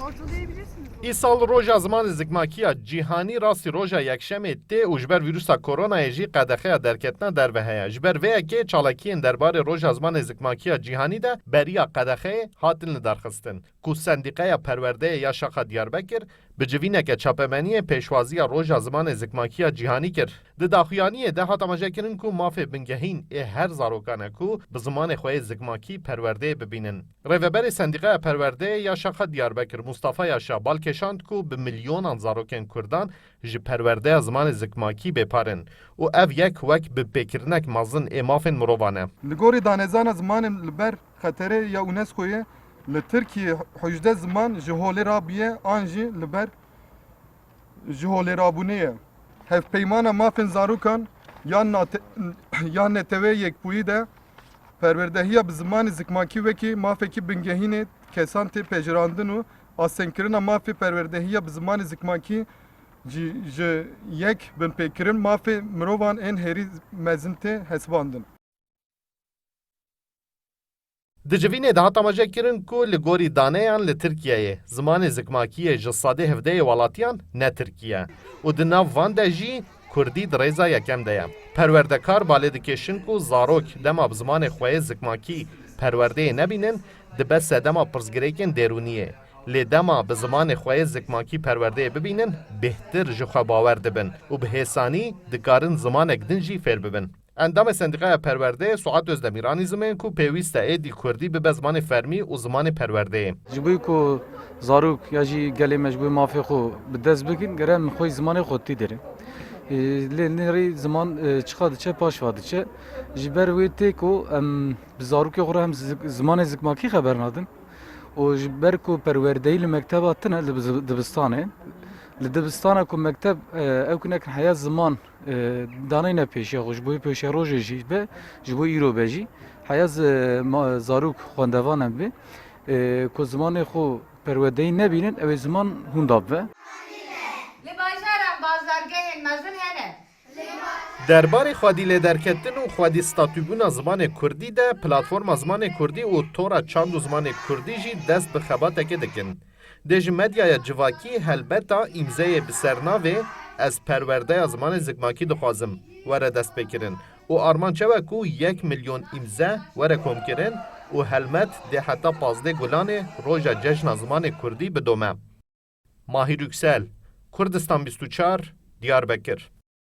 Ortalayabilirsiniz. İsal roja zaman zikmakiya cihani rasti roja yekşemê tê û ji ber vîrusa koronayê jî qedexeya derketina derve heye. Ji ber vê yekê çalakiyên derbarê roja zimanê zikmakiya cîhanî de beriya qedexeyê hatin li derxistin. Ku Sendîqeya Perwerdeyê ya Şaxa Diyarbekir bi civîneke çapemeniyê pêşwaziya roja zimanê zikmakiya cîhanî kir. Di daxuyaniyê de hat amajekirin ku mafê bingehîn ê her zarokan e ku bi zimanê xwe yê zikmakî Perwerdeyê bibînin. Rêveberê Sendîqeya Perwerdeyê ya Şaxa Diyarbekir Mustafa Yaşa balkeşand ku bi milyonan zarokên Kurdan ji perwerdeya zimanê zikmakî bêparin û ev yek wek bi pêkirinek mezin ê mafên mirovan e. Li gorî danezana zimanên li ber xeterê ya UNESCO'yê li Tirkiye 18 ziman ji holê rabûye an jî li ber ji holê rabûnê ye. Hevpeymana mafên zarokan yan netewê yekbûyî de perwerdehiya bi zimanê zikmakî wekî mafekî bingehînê kesan tê pejirandin û asenkirina mafê perwerdehiya bi zimanê zikmakî ji yek bin pêkirin mafê mirovan ên herî mezin tê hesibandin. Di civînê de hat amajekirin ku li gorî daneyan li Tirkiyeyê zimanê zikmakiyê ji sedê hevdeyê welatiyan ne Tirkiye û di nav van de jî Kurdî di rêza yekem de ye. Perwerdekar balê dikêşin ku zarok dema bi zimanê xwe yê zikmakî perwerdeyê nebînin dibe sedema pirsgirêkên derûniyê. Lê dema bi zimanê xwe yê zikmakî perwerdeyê bibînin bêhtir ji xwe bawer dibin û bi hêsanî dikarin zimanek din jî fêr bibin. Endamê Sendîqeya Perwerdeyê Suat Özdemiranî zimên ku pêwîst e êdî Kurdî bibe zimanê fermî û zimanê perwerdeyê. Ji bo ku zarok ya jî gelê me ji bo mafê xwe bi dest bikin gere min xwe zimanê xwe tî derin. Lê nêrê ziman çiqa diçe paşva diçe ji ber wê tê ku em bi zarokê xwe re hem zimanê zikmakî xeber nadin û ji ber ku perwerdeyî li mekteba tune li dibistanê li dibistana ku mekteb ew kinekin heya ziman daneyne pêşiya xwe ji bo pêşiya rojê jî be ji bo îro be jî heya zarok xwendevan em bê ku zimanê xwe perwerdeyî nebînin ew ê ziman hûn dabibe. Derbarê xwedî lêderketin û xwedî statûbûna zimanê Kurdî de platforma zimanê Kurdî û tora çand û zimanê Kurdî jî dest bi xebatekê dikin. Dê ji medyaya civakî helbeta îmzeyê bi sernavê ez perwerdeya zimanê zikmakî dixwazim were dest pêkirin û arman çawe ku 1 milyon îmze were komkirin û helmet dê heta 15 gulanê roja cejna zimanê Kurdî bidome. Mahir Yüksel, Kurdistan 24, Diyarbekir.